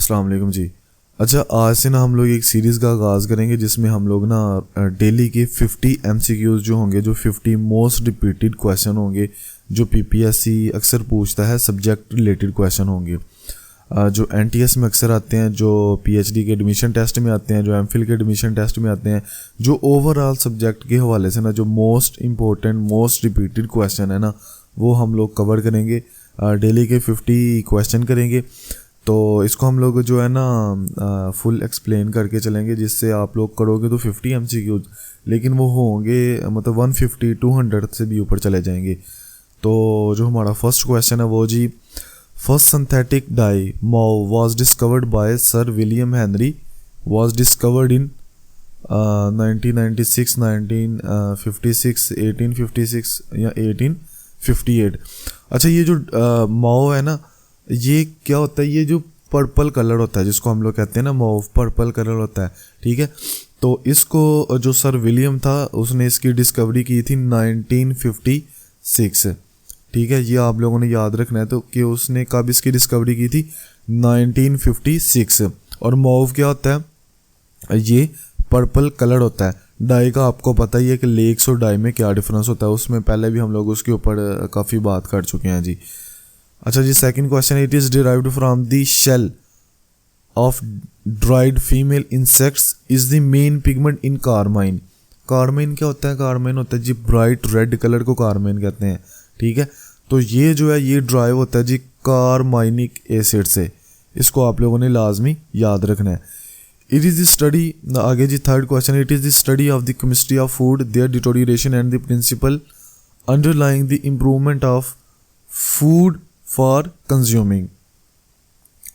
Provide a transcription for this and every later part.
अस्सलाम वालेकुम जी। अच्छा, आज से ना हम लोग एक सीरीज़ का आगाज़ करेंगे जिसमें हम लोग ना डेली के 50 MCQs जो होंगे, जो 50 मोस्ट रिपीटेड क्वेश्चन होंगे, जो PPSC अक्सर पूछता है, सब्जेक्ट रिलेटेड क्वेश्चन होंगे, जो NTS में अक्सर आते हैं, जो PhD के एडमिशन टेस्ट में आते हैं, जो MPhil के एडमिशन टेस्ट में आते हैं, जो ओवरऑल सब्जेक्ट के हवाले से ना जो most important most repeated question है ना, वो हम लोग कवर करेंगे। डेली के 50 क्वेश्चन करेंगे, तो इसको हम लोग जो है ना फुल एक्सप्लेन करके चलेंगे, जिससे आप लोग करोगे तो 50 MCQ, लेकिन वो होंगे मतलब 150 200 से भी ऊपर चले जाएंगे। तो जो हमारा फर्स्ट क्वेश्चन है वो जी, first synthetic dye mauve was discovered by sir William Henry, was discovered in 1996, 1956, 1856 या 1858। अच्छा, ये जो मॉव है ना, ये क्या होता है? ये जो पर्पल कलर होता है, जिसको हम लोग कहते हैं ना मॉव, पर्पल कलर होता है, ठीक है। तो इसको जो सर विलियम था उसने इसकी डिस्कवरी की थी 1956, ठीक है। ये आप लोगों ने याद रखना है तो कि उसने कब इसकी डिस्कवरी की थी, 1956। और मॉव क्या होता है? ये पर्पल कलर होता है। डाई का आपको पता ही है कि लेक्स और डाई में क्या डिफरेंस होता है, उसमें पहले भी हम लोग उसके ऊपर काफ़ी बात कर चुके हैं जी। अच्छा जी, second question, it is derived from the shell of dried female insects is the main pigment in carmine. Carmine क्या होता है? कार्माइन होता है जी ब्राइट रेड कलर को कार्माइन कहते हैं, ठीक है। तो ये जो है ये ड्राइव होता है जी कार्माइनिक एसिड से, इसको आप लोगों ने लाजमी याद रखना है। इट इज़ द स्टडी, आगे जी third question, it is the study of the chemistry of food, their deterioration and the principle underlying the improvement of food for consuming.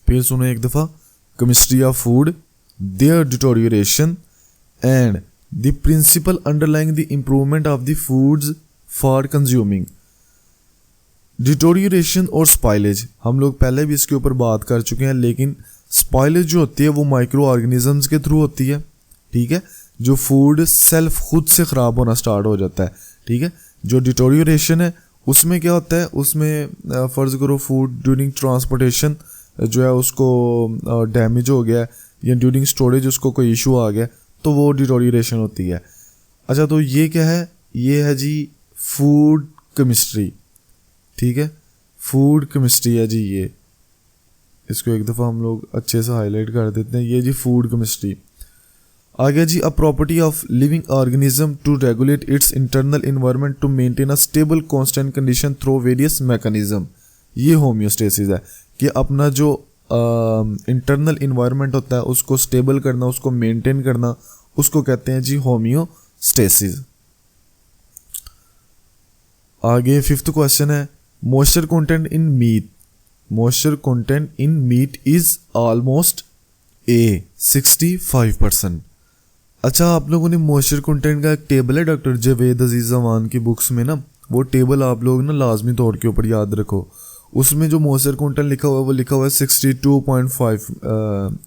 फिर सुनो एक दफ़ा, chemistry of food, their deterioration and the principle underlying the improvement of the foods for consuming. Deterioration और spoilage हम लोग पहले भी इसके ऊपर बात कर चुके हैं, लेकिन स्पाइलेज जो होती है वो माइक्रो ऑर्गेनिजम्स के थ्रू होती है, ठीक है। जो फूड सेल्फ खुद से ख़राब होना स्टार्ट हो जाता है, ठीक है। जो डिटोरिएशन है उसमें क्या होता है? उसमें फ़र्ज़ करो फूड ड्यूरिंग ट्रांसपोर्टेशन जो है उसको डैमेज हो गया, या ड्यूरिंग स्टोरेज उसको कोई इशू आ गया, तो वो डिटोरिएशन होती है। अच्छा, तो ये क्या है? ये है जी फूड केमिस्ट्री, ठीक है। फूड केमिस्ट्री है जी ये, इसको एक दफ़ा हम लोग अच्छे से हाईलाइट कर देते हैं। ये जी फूड केमिस्ट्री। आगे जी, a property of living organism to regulate its internal environment to maintain a stable constant condition through various mechanism. ये होम्योस्टेसिस है कि अपना जो इंटरनल इन्वायरमेंट होता है उसको स्टेबल करना, उसको मेंटेन करना, उसको कहते हैं जी होम्योस्टेसिस। आगे फिफ्थ क्वेश्चन है, moisture content in meat, moisture content in meat is almost 65%। अच्छा, आप लोगों ने मॉइस्चर कंटेंट का एक टेबल है डॉक्टर जावेद अजीज जमान की बुक्स में ना, वो टेबल आप लोग ना लाजमी तौर के ऊपर याद रखो। उसमें जो मॉइस्चर कंटेंट लिखा हुआ है वो लिखा हुआ है 62.5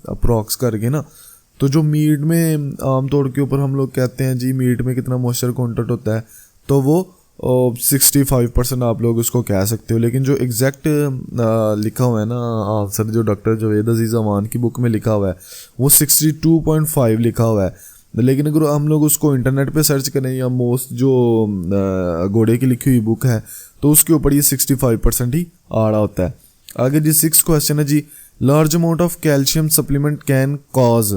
अप्रॉक्स करके ना। तो जो मीट में आम तौर के ऊपर हम लोग कहते हैं जी मीट में कितना मॉइस्चर कंटेंट होता है, तो वो 65% आप लोग उसको कह सकते हो। लेकिन जो एग्जैक्ट लिखा हुआ है ना आंसर, जो डॉक्टर जावेद अजीज जमान की बुक में लिखा हुआ है वो 62.5 लिखा हुआ है। लेकिन अगर हम लोग उसको इंटरनेट पे सर्च करें या मोस्ट जो घोड़े की लिखी हुई बुक है तो उसके ऊपर ये 65% ही आ रहा होता है। आगे जी सिक्स क्वेश्चन है जी, large amount of calcium supplement can cause.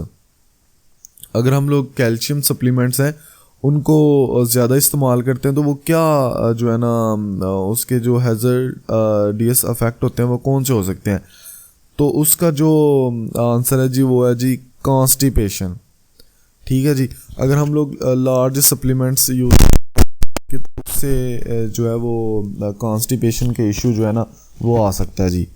अगर हम लोग कैल्शियम सप्लीमेंट्स हैं उनको ज़्यादा इस्तेमाल करते हैं तो वो क्या जो है ना उसके जो हैज़र्डियस इफेक्ट होते हैं वो कौन से हो सकते हैं? तो उसका जो आंसर है जी वो है जी कॉन्स्टिपेशन, ठीक है जी। अगर हम लोग लार्ज सप्लीमेंट्स यूज के तो उससे जो है वो कॉन्स्टिपेशन के इशू जो है ना वो आ सकता है जी।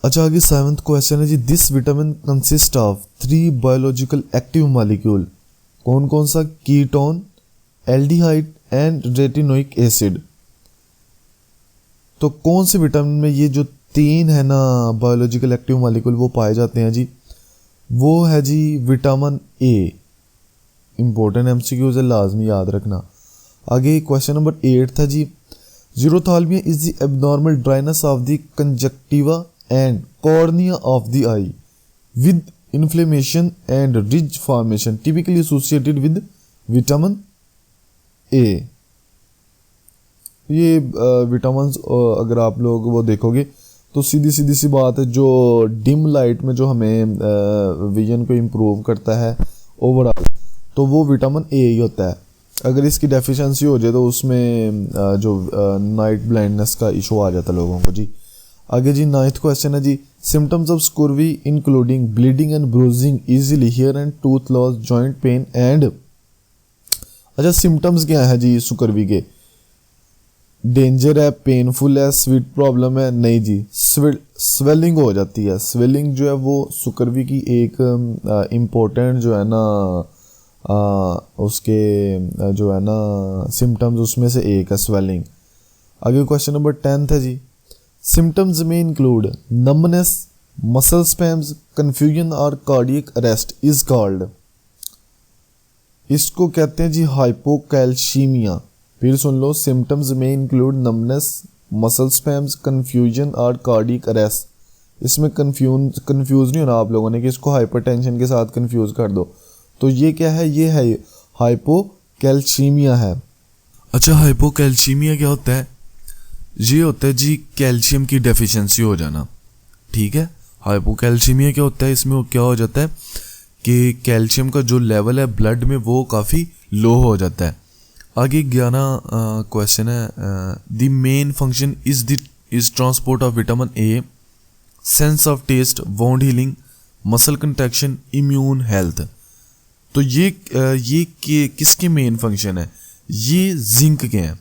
अच्छा, आगे सेवंथ क्वेश्चन है जी, this vitamin consist of 3 biological active molecule. कौन कौन सा? Ketone, aldehyde and retinoic acid. तो कौन से विटामिन में ये जो 3 है ना बायोलॉजिकल एक्टिव मॉलिक्यूल वो पाए जाते हैं जी? वो है जी विटामिन ए। इंपॉर्टेंट MCQs है, लाजमी याद रखना। आगे क्वेश्चन नंबर 8 था जी, xerophthalmia is the abnormal dryness of the conjunctiva and cornea of the eye with inflammation and ridge formation typically associated with vitamin A. ये विटामिन अगर आप लोग वो देखोगे तो सीधी सी बात है, जो डिम लाइट में जो हमें विजन को इम्प्रूव करता है ओवरऑल, तो वो विटामिन ए ही होता है। अगर इसकी डेफिशिएंसी हो जाए तो उसमें जो नाइट ब्लाइंडनेस का इशू आ जाता है लोगों को जी। आगे जी 9th क्वेश्चन है जी, symptoms of scurvy including bleeding and bruising easily hair and tooth loss joint pain and. अच्छा, सिम्टम्स क्या है जी स्कर्वी के? डेंजर है, पेनफुल है, स्वीट प्रॉब्लम है? नहीं जी, स्वेलिंग हो जाती है। स्वेलिंग जो है वो स्कर्वी की एक इम्पोर्टेंट जो है ना उसके जो है ना सिम्टम्स उसमें से एक है स्वेलिंग। आगे क्वेश्चन नंबर 10 है जी, सिम्टम्स में include numbness, muscle spams, confusion और कार्डियक अरेस्ट इज कॉल्ड। इसको कहते हैं जी हाइपोकैल्शीमिया। फिर सुन लो, सिम्टम्स में include numbness, muscle spams, confusion और कार्डियक अरेस्ट। इसमें कंफ्यूज नहीं होना आप लोगों ने कि इसको हाइपरटेंशन के साथ कंफ्यूज कर दो। तो ये क्या है? ये है हाइपोकैल्शीमिया है। अच्छा, हाइपोकैल्शीमिया क्या होता है? ये होता है जी कैल्शियम की डेफिशिएंसी हो जाना। ठीक है, हाइपोकैल्शीमिया क्या होता है? इसमें क्या हो जाता है कि कैल्शियम का जो लेवल है ब्लड में वो काफ़ी लो हो जाता है। आगे 11 क्वेश्चन है, the main function is transport of vitamin A, sense of taste, wound healing, muscle contraction, immune health. तो ये किसके मेन फंक्शन है? ये जिंक के हैं।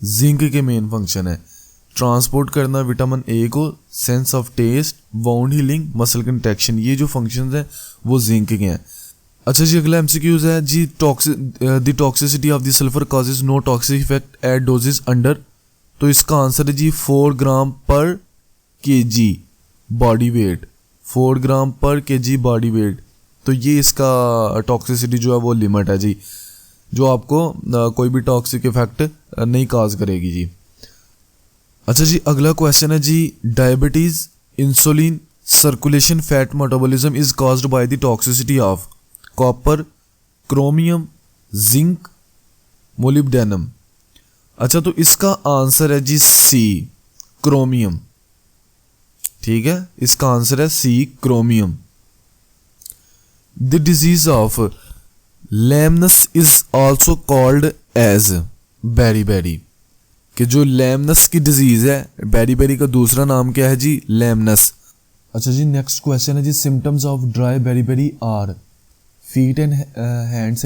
जिंक के मेन फंक्शन है ट्रांसपोर्ट करना विटामिन ए को, sense of taste, wound healing, muscle contraction. ये जो फंक्शंस हैं वो जिंक के हैं। अच्छा जी, अगला एमसीक्यूज है जी, the toxicity of the sulphur causes no toxic effect at doses under. तो इसका आंसर है जी 4 ग्राम पर केजी बॉडी वेट। 4 ग्राम पर केजी बॉडी वेट। तो ये इसका टॉक्सिसिटी जो है वो लिमिट है जी, जो आपको कोई भी टॉक्सिक इफेक्ट नहीं काज करेगी जी। अच्छा जी, अगला क्वेश्चन है जी, diabetes, insulin, circulation, fat metabolism is caused by the toxicity of copper, chromium, zinc, molybdenum. अच्छा, तो इसका आंसर है जी सी, क्रोमियम। ठीक है, इसका आंसर है C, chromium. The disease of lemons is also called as beriberi. कि जो लैमनस की डिजीज है, बेरीबेरी का दूसरा नाम क्या है जी? लैमनस। अच्छा जी, नेक्स्ट क्वेश्चन है जी, symptoms of dry beriberi are feet and hand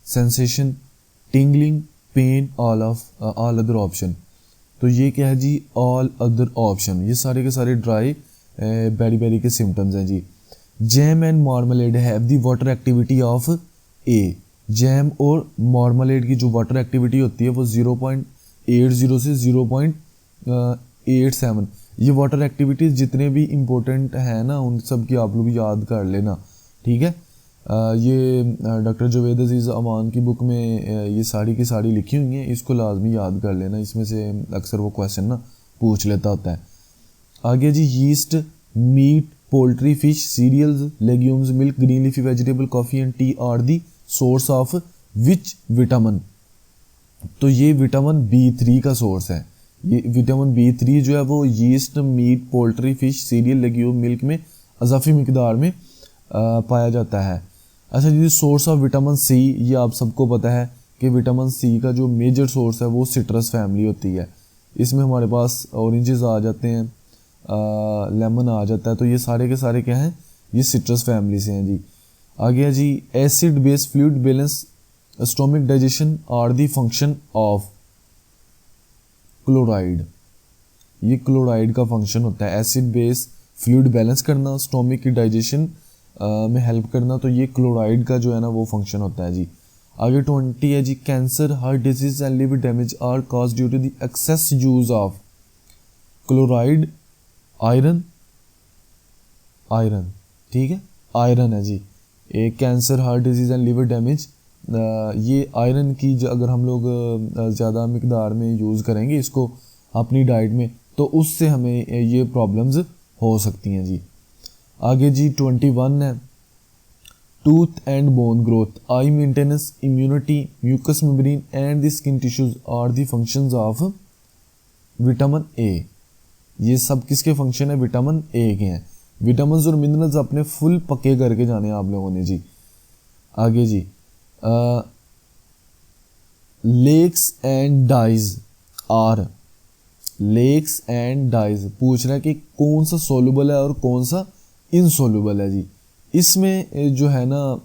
sensation, tingling, pain, all other option. तो ये क्या है जी? All other option. ये सारे के सारे ड्राई बेरीबेरी के सिम्टम्स हैं जी। Jam and marmalade have the water activity of A. Jam और मार्मलेड की जो वाटर एक्टिविटी होती है वो 0.80 से 0.87। ये वाटर एक्टिविटीज़ जितने भी इम्पोर्टेंट हैं ना, उन सब की आप लोग याद कर लेना। ठीक है, ये डॉक्टर जावेद अजीज़ अमान की बुक में ये सारी की सारी लिखी हुई हैं, इसको लाजमी याद कर लेना। इसमें से अक्सर वो क्वेश्चन ना पूछ लेता होता है। आगे जी, yeast, meat, poultry, fish, cereals, legumes, milk, green leafy vegetable, coffee and tea are the source of which vitamin. तो ये विटामिन B3 का सोर्स है। ये विटामिन B3 जो है वो yeast, meat, poultry, fish, cereal, legume, milk में अज़ाफ़ी मिकदार में पाया जाता है। अच्छा जी, सोर्स ऑफ विटामिन सी, ये आप सबको पता है कि विटामिन सी का जो मेजर सोर्स है वो सिट्रस फैमिली होती है। इसमें हमारे पास ऑरेंजेस आ जाते हैं, लेमन आ जाता है। तो ये सारे के सारे क्या हैं? ये सिट्रस फैमिली से हैं जी। आगे है जी, acid base fluid balance, stomach digestion are the function of chloride. ये क्लोराइड का फंक्शन होता है, एसिड बेस फ्लूइड बैलेंस करना, स्टोमिक की डाइजेशन में हेल्प करना। तो ये क्लोराइड का जो है ना वो फंक्शन होता है जी। आगे 20 है जी, cancer, heart disease and liver damage are cause due to the excess use of chloride, iron. ठीक है, आयरन है जी। एक cancer, heart disease and liver damage, ये आयरन की अगर हम लोग ज़्यादा मिकदार में यूज़ करेंगे इसको अपनी डाइट में, तो उससे हमें ये प्रॉब्लम्स हो सकती हैं जी। आगे जी 21 है, tooth and bone growth, eye maintenance, immunity, mucous membrane and the skin tissues are the functions of vitamin A. ये सब किसके फंक्शन है? विटामिन ए के हैं। विटामिन और मिनरल्स अपने फुल पक्के करके जाने हैं आप लोगों ने जी। आगे जी lakes and dyes are, lakes and dyes पूछ रहा है कि कौन सा सोलुबल है और कौन सा इनसोलुबल है जी। इसमें जो है ना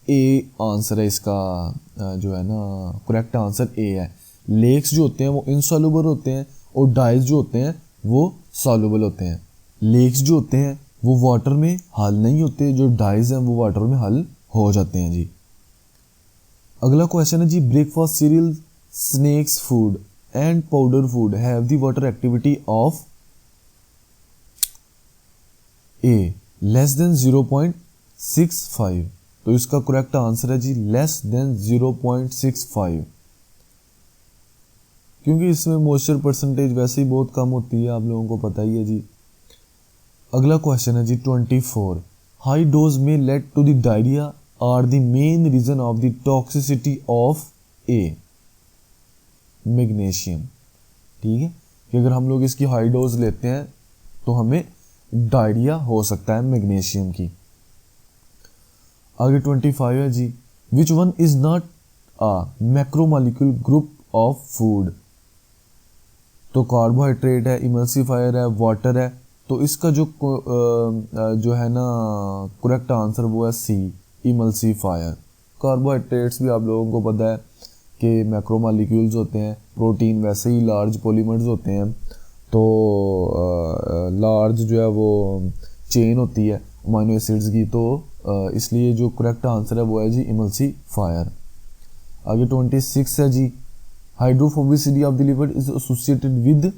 ए आंसर है इसका, जो है ना करेक्ट आंसर ए है। लेक्स जो होते हैं वो इनसोलुबल होते हैं और डाइज जो होते हैं वो सॉल्युबल होते हैं। लेक्स जो होते हैं वो वाटर में हल नहीं होते, जो डाइज हैं वो वाटर में हल हो जाते हैं जी। अगला क्वेश्चन है जी, breakfast cereal, snacks food and powder food have the water activity of A less than 0.65। तो इसका करेक्ट आंसर है जी लेस देन 0.65, क्योंकि इसमें मॉइस्चर परसेंटेज वैसे ही बहुत कम होती है, आप लोगों को पता ही है जी। अगला क्वेश्चन है जी 24, हाई डोज में led to the diarrhea are the main reason of the toxicity of A, magnesium. ठीक है, कि अगर हम लोग इसकी हाई डोज लेते हैं तो हमें डायरिया हो सकता है मैग्नीशियम की। आगे 25 है जी, which one is not a macromolecule group of food. तो कार्बोहाइड्रेट है, इमल्सिफायर है, वाटर है। तो इसका जो है ना करेक्ट आंसर वो है सी, इमल्सिफायर। कार्बोहाइड्रेट्स भी आप लोगों को पता है कि मैक्रोमोलिक्यूल्स होते हैं, प्रोटीन वैसे ही लार्ज पॉलीमर्स होते हैं। तो लार्ज जो है वो चेन होती है अमाइनो एसिड्स की, तो इसलिए जो करेक्ट आंसर है वो है जी इमल्सिफायर। आगे 26 है जी, hydrophobicity of the liver is associated with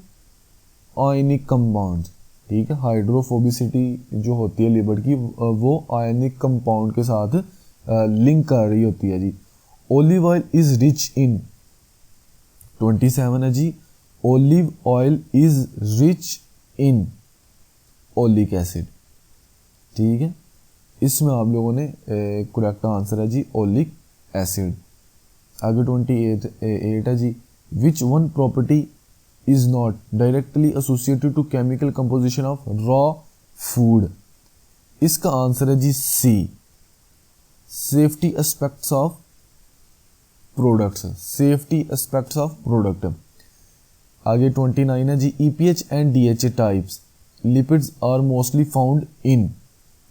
ionic compounds. ठीक है, हाइड्रोफोबिसिटी जो होती है लिवर की वो आयनिक कंपाउंड के साथ लिंक कर रही होती है जी। Olive oil is rich in, 27 है जी, olive oil is rich in oleic acid. ठीक है, इसमें आप लोगों ने करेक्ट आंसर है जी ओलिक एसिड। आगे 28 है जी, which one property is not directly associated to chemical composition of raw food. इसका आंसर है जी C, safety aspects of products, safety aspects of product. आगे 29 है जी, EPH and DHA types lipids are mostly found in,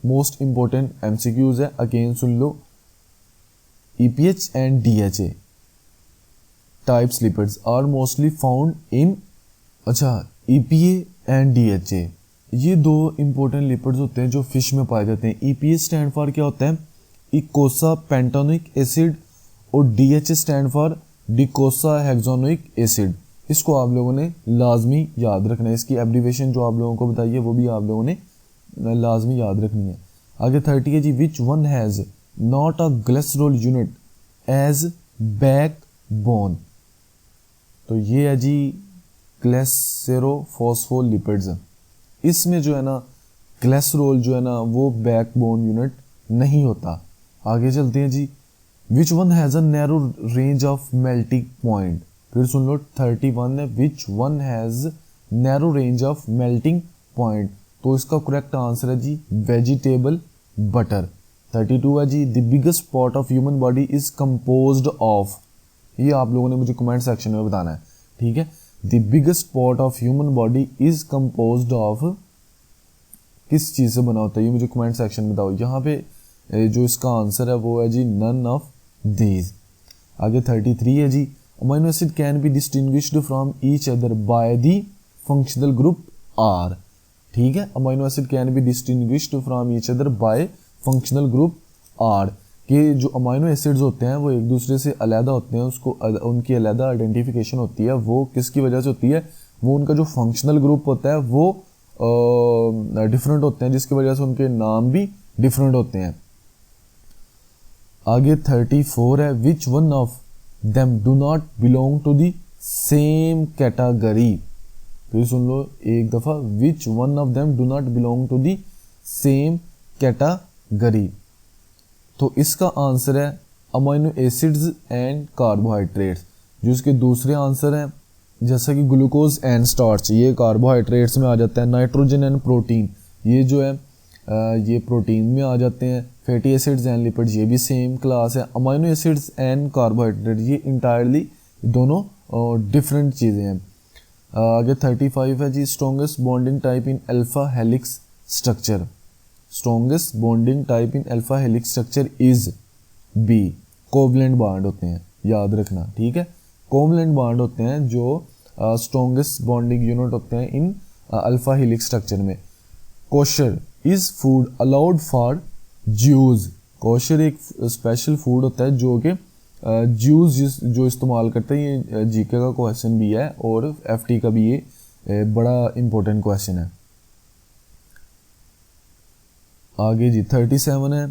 most important MCQs है, again सुन लो। EPH and DHA types lipids are mostly found in, अच्छा EPA and DHA ये दो important lipids होते हैं जो फिश में पाए जाते हैं। ईपीए स्टैंड फॉर क्या होता है? इकोसा पेंटोनिक एसिड, और डीएचए स्टैंड फॉर डिकोसा हेक्सानोइक एसिड। इसको आप लोगों ने लाजमी याद रखना है, इसकी एब्रीवेशन जो आप लोगों को बताई है वो भी आप लोगों ने लाजमी याद रखनी है। आगे 30 है जी, which one has not a glycerol unit as backbone. तो ये है जी ग्लिसरोफॉस्फोलिपिड्स। इसमें जो है ना ग्लिसरॉल जो है ना वो बैकबोन यूनिट नहीं होता। आगे चलते हैं जी, which one has a narrow range of melting point. फिर सुन लो 31 है, which one has narrow range of melting point. तो इसका करेक्ट आंसर है जी वेजिटेबल बटर। 32 है जी, the biggest part of human body is composed of. ये आप लोगों ने मुझे कमेंट सेक्शन में बताना है, ठीक है। The biggest part of human body is composed of, किस चीज़ से बना होता है ये मुझे कमेंट सेक्शन में बताओ। यहाँ पे जो इसका आंसर है वो है जी नन ऑफ दीज। आगे 33 है जी, amino acid can be distinguished from each other by the functional group R. ठीक है, amino acid can be distinguished from each other by functional group R, कि जो अमीनो एसिड्स होते हैं वो एक दूसरे से अलहदा होते हैं, उसको उनकी अलहदा आइडेंटिफिकेशन होती है। वो किसकी वजह से होती है? वो उनका जो फंक्शनल ग्रुप होता है वो डिफरेंट होते हैं, जिसकी वजह से उनके नाम भी डिफरेंट होते हैं। आगे 34 है, which one of them do not belong to the same category. फिर सुन लो एक दफ़ा, which one of them do not belong to the same category. तो इसका आंसर है अमाइनो एसिड्स एंड कार्बोहाइड्रेट्स। जो इसके दूसरे आंसर हैं जैसा कि ग्लूकोज एंड स्टार्च, ये कार्बोहाइड्रेट्स में आ जाता है। नाइट्रोजन एंड प्रोटीन, ये जो है ये प्रोटीन में आ जाते हैं। फैटी एसिड्स एंड लिपिड्स, ये भी सेम क्लास है। अमाइनो एसिड्स एंड कार्बोहाइड्रेट, ये इंटायरली दोनों डिफरेंट चीज़ें हैं। आगे 35 है जी, strongest bonding type in alpha helix structure. Strongest bonding type in alpha helix structure is B, covalent bond होते हैं, याद रखना, ठीक है। कोवलेंट बॉन्ड होते हैं जो स्ट्रॉन्गेस्ट बॉन्डिंग यूनिट होते हैं इन अल्फा हेलिक्स स्ट्रक्चर में। Kosher is food allowed for Jews. Kosher एक स्पेशल फूड होता है जो कि ज्यूज जो इस्तेमाल करते हैं। ये जीके का क्वेश्चन भी है और एफटी का भी ये बड़ा इंपॉर्टेंट क्वेश्चन है। आगे जी 37 है,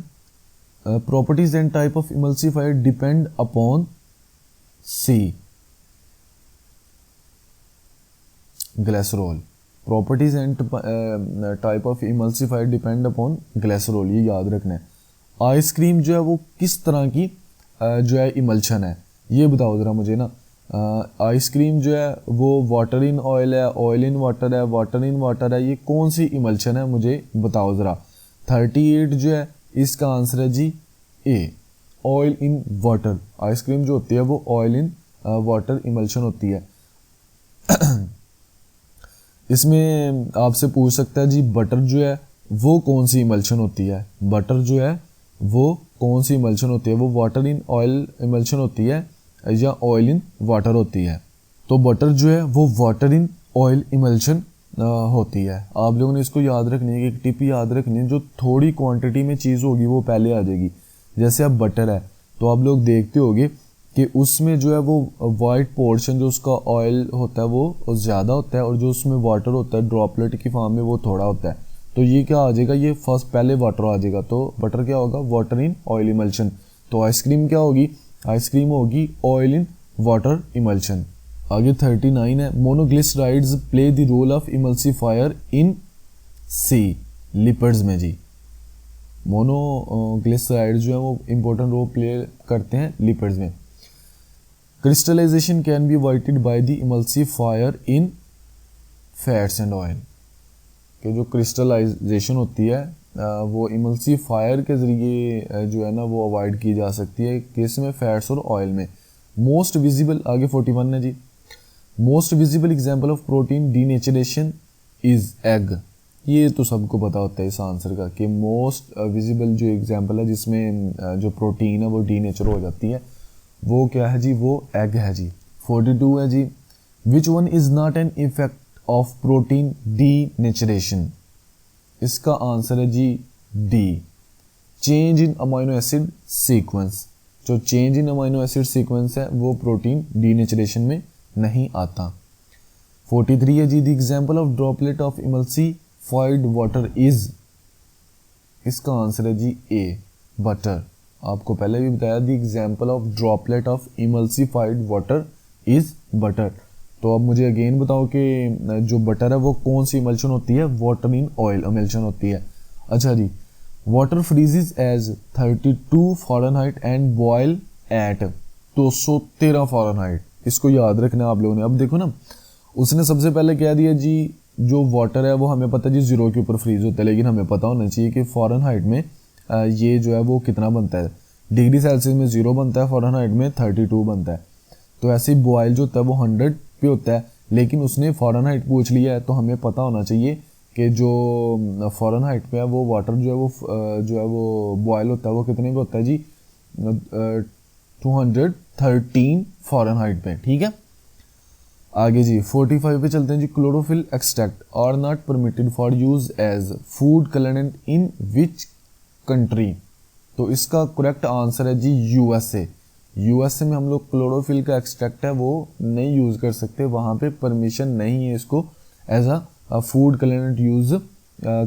properties and type of emulsifier depend upon C, glycerol. Properties and type of emulsifier depend upon glycerol, ये याद रखना है। आइसक्रीम जो है वो किस तरह की जो है इमल्शन है, ये बताओ ज़रा मुझे ना। आइसक्रीम जो है वो वाटर इन ऑयल है, ऑयल इन वाटर है, वाटर इन वाटर है, ये कौन सी इमल्शन है मुझे बताओ ज़रा। 38 जो है इसका आंसर है जी ए, ऑयल इन वाटर। आइसक्रीम जो होती है वो ऑयल इन वाटर इमल्शन होती है। इसमें आपसे पूछ सकता है जी बटर जो है वो कौन सी इमल्शन होती है। बटर जो है वो कौन सी इमल्शन होती है, वो वाटर इन ऑयल इमल्शन होती है या ऑयल इन वाटर होती है। तो बटर जो है वो वाटर इन ऑयल इमल्शन होती है। आप लोगों ने इसको याद रखनी है, एक टिप याद रखनी है, जो थोड़ी क्वांटिटी में चीज़ होगी वो पहले आ जाएगी। जैसे अब बटर है तो आप लोग देखते होगे कि उसमें जो है वो वाइट पोर्शन जो उसका ऑयल होता है वो ज़्यादा होता है और जो उसमें वाटर होता है ड्रॉपलेट की फॉर्म में वो थोड़ा होता है। तो ये क्या आ जाएगा, ये फर्स्ट पहले वाटर आ जाएगा, तो बटर क्या होगा, वाटर इन ऑयल इमल्शन। तो आइसक्रीम क्या होगी, आइसक्रीम होगी ऑयल इन वाटर इमल्शन। आगे 39 है, monoglycerides play the role of emulsifier in C, lipids में जी। मोनोग्लिसराइड जो है वो इंपॉर्टेंट रोल प्ले करते हैं लिपिड्स में। Crystallization can be avoided by the emulsifier in fats and oil, कि जो क्रिस्टलाइजेशन होती है वो इमल्सिफायर के ज़रिए जो है ना वो अवॉइड की जा सकती है, किस में, फैट्स और ऑयल में। मोस्ट विजिबल, आगे 41 है जी, most visible example of protein denaturation is egg. ये तो सबको पता होता है इस आंसर का कि मोस्ट विजिबल जो एग्जाम्पल है जिसमें जो प्रोटीन है वो डीनेचर हो जाती है वो क्या है जी, वो एग है जी। 42 है जी, which one is not an effect of protein denaturation. इसका आंसर है जी D, change in amino acid sequence. जो change in amino acid sequence है वो प्रोटीन डीनेचरेशन में नहीं आता। 43 है जी, the example of droplet of emulsified water is. इसका आंसर है जी ए, बटर। आपको पहले भी बताया, the example of droplet of emulsified water is butter. तो अब मुझे अगेन बताओ कि जो बटर है वो कौन सी इमल्शन होती है, वाटर इन ऑयल इमल्शन होती है। अच्छा जी, water freezes as 32 Fahrenheit and boil at 213 Fahrenheit. इसको याद रखना आप लोगों ने। अब देखो ना, उसने सबसे पहले कह दिया जी जो वाटर है वो हमें पता है जी 0 के ऊपर फ्रीज होता है, लेकिन हमें पता होना चाहिए कि फ़ारेनहाइट में ये जो है वो कितना बनता है। डिग्री सेल्सियस में 0 बनता है, फ़ारेनहाइट में 32 बनता है। तो ऐसे ही बॉयल जो होता है वो 100 पे होता है, लेकिन उसने फ़ारेनहाइट पूछ लिया है, तो हमें पता होना चाहिए कि जो फ़ारेनहाइट पे है वो वाटर जो है वो बॉयल होता है वो कितने पे होता है जी, 213 फ़ारेनहाइट पे, ठीक है। आगे जी 45 पे चलते हैं जी, chlorophyll extract are not permitted for use as food colourant in which country. तो इसका करेक्ट आंसर है जी यूएसए। यूएसए में हम लोग क्लोरोफिल का एक्सट्रैक्ट है वो नहीं यूज़ कर सकते, वहाँ पे परमिशन नहीं है इसको as a food colourant use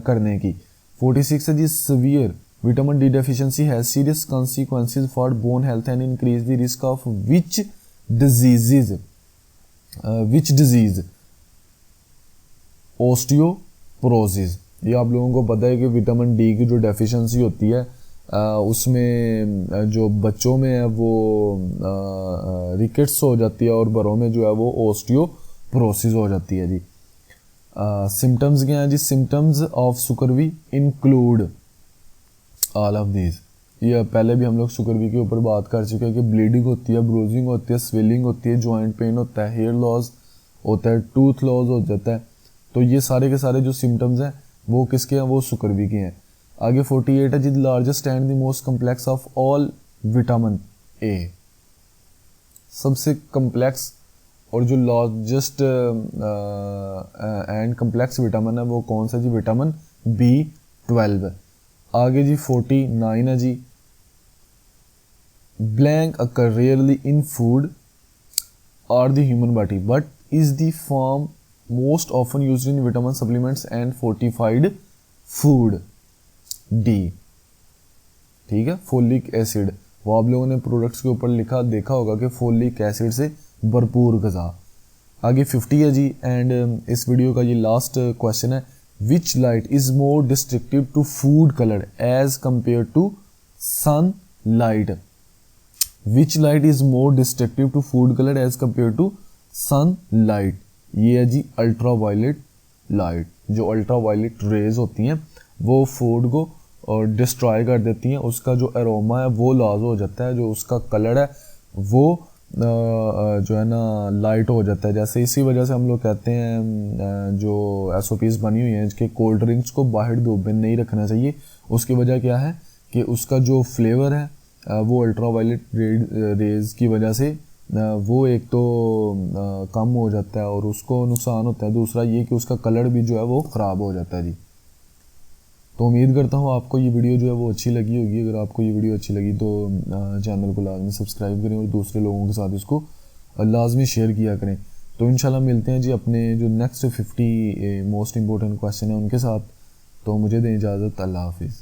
करने की। 46 है जी, severe vitamin D deficiency has serious consequences for bone health and increase the risk of which disease. Osteoporosis. ये आप लोगों को पता है कि विटामिन डी की जो डेफिशिएंसी होती है उसमें जो बच्चों में है वो रिकेट्स हो जाती है और बड़ों में जो है वो ओस्टियोपोरोसिस हो जाती है जी। सिम्टम्स क्या हैं जी? Symptoms of scurvy include all of these. ये पहले भी हम लोग सुकरवी के ऊपर बात कर चुके हैं कि ब्लीडिंग होती है, ब्रूजिंग होती है, स्वेलिंग होती है, जॉइंट पेन होता है, हेयर लॉस होता है, टूथ लॉस हो जाता है। तो ये सारे के सारे जो सिम्टम्स हैं वो किसके हैं? वो सुकरवी के हैं। आगे 48 है जी, the largest and the most complex of all vitamin A. सबसे कम्प्लेक्स और जो लार्जेस्ट एंड कम्प्लेक्स विटामिन है वो कौन सा जी? विटामिन B12 है। आगे जी 49 है जी, blank occur rarely in food or the human body but is the form most often used in vitamin supplements and fortified food. D, ठीक है, फोलिक एसिड। वो आप लोगों ने प्रोडक्ट्स के ऊपर लिखा देखा होगा कि फोलिक एसिड से भरपूर गज़ा। आगे 50 है जी, एंड इस वीडियो का ये लास्ट क्वेश्चन है, which light is more destructive to food colour as compare to sun light. Which light is more destructive to food colour as compare to sun light. ये है जी अल्ट्रा वायलेट लाइट। जो ultra violet rays होती हैं वो food को और destroy कर देती हैं, उसका जो एरोमा है वो लॉस हो जाता है, जो उसका कलर है वो जो है ना लाइट हो जाता है। जैसे इसी वजह से हम लोग कहते हैं जो SOPs बनी हुई हैं कि कोल्ड ड्रिंक्स को बाहर धूप में नहीं रखना चाहिए। उसकी वजह क्या है कि उसका जो फ्लेवर है वो अल्ट्रा वायलेट रेज की वजह से वो एक तो कम हो जाता है और उसको नुकसान होता है, दूसरा ये कि उसका कलर भी जो है वो ख़राब हो जाता है जी। तो उम्मीद करता हूँ आपको ये वीडियो जो है वो अच्छी लगी होगी। अगर आपको ये वीडियो अच्छी लगी तो चैनल को लाजमी सब्सक्राइब करें और दूसरे लोगों के साथ इसको लाजमी शेयर किया करें। तो इंशाल्लाह मिलते हैं जी अपने जो नेक्स्ट 50 मोस्ट इंपॉर्टेंट क्वेश्चन है उनके साथ। तो मुझे दें इजाज़त, अल्लाह हाफिज़।